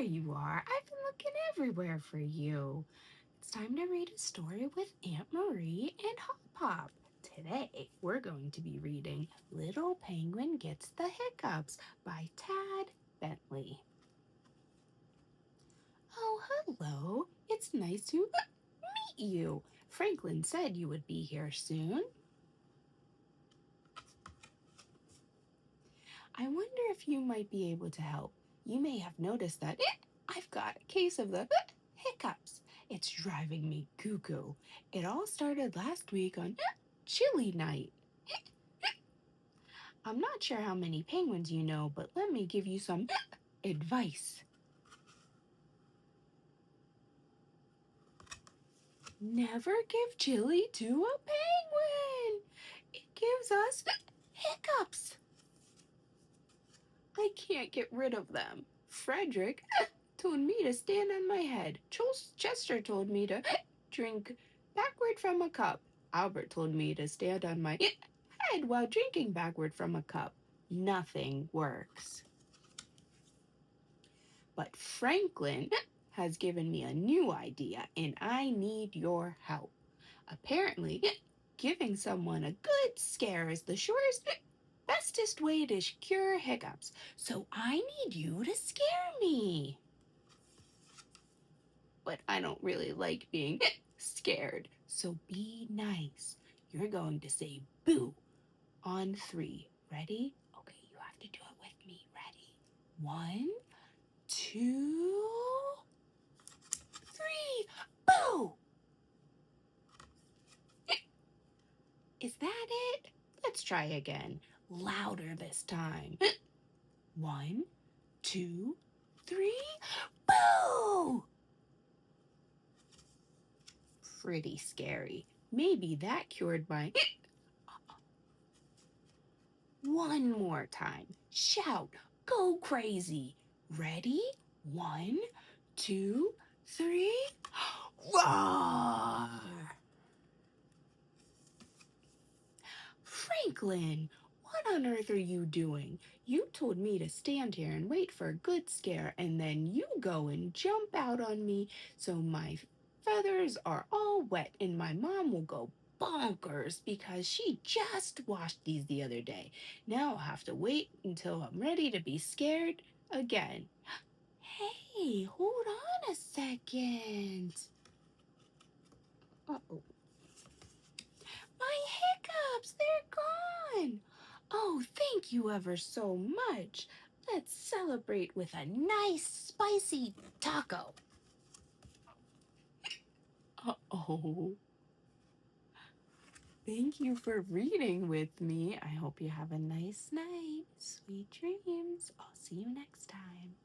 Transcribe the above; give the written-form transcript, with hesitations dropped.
There you are. I've been looking everywhere for you. It's time to read a story with Aunt Marie and Hop Pop. Today, we're going to be reading Little Penguin Gets the Hiccups by Tad Bentley. Oh, hello. It's nice to meet you. Franklin said you would be here soon. I wonder if you might be able to help. You may have noticed that I've got a case of the hiccups. It's driving me cuckoo. It all started last week on chilly night. I'm not sure how many penguins you know, but let me give you some advice. Never give chili to a penguin. It gives us hiccups. I can't get rid of them. Frederick told me to stand on my head. Chester told me to drink backward from a cup. Albert told me to stand on my head while drinking backward from a cup. Nothing works. But Franklin has given me a new idea, and I need your help. Apparently, giving someone a good scare is the surest, bestest way to cure hiccups. So I need you to scare me. But I don't really like being scared. So be nice. You're going to say boo on 3. Ready? Okay, you have to do it with me. Ready? 1, 2, 3. Boo! Is that it? Let's try again. Louder this time. 1, 2, 3. Boo! Pretty scary. Maybe that cured my... One more time. Shout. Go crazy. Ready? 1, 2, 3. Roar! Franklin, what on earth are you doing? You told me to stand here and wait for a good scare, and then you go and jump out on me so my feathers are all wet, and my mom will go bonkers because she just washed these the other day. Now I'll have to wait until I'm ready to be scared again. Hey, hold on a second. Uh-oh. My hiccups, they're gone. Oh, thank you ever so much. Let's celebrate with a nice spicy taco. Uh-oh. Thank you for reading with me. I hope you have a nice night. Sweet dreams. I'll see you next time.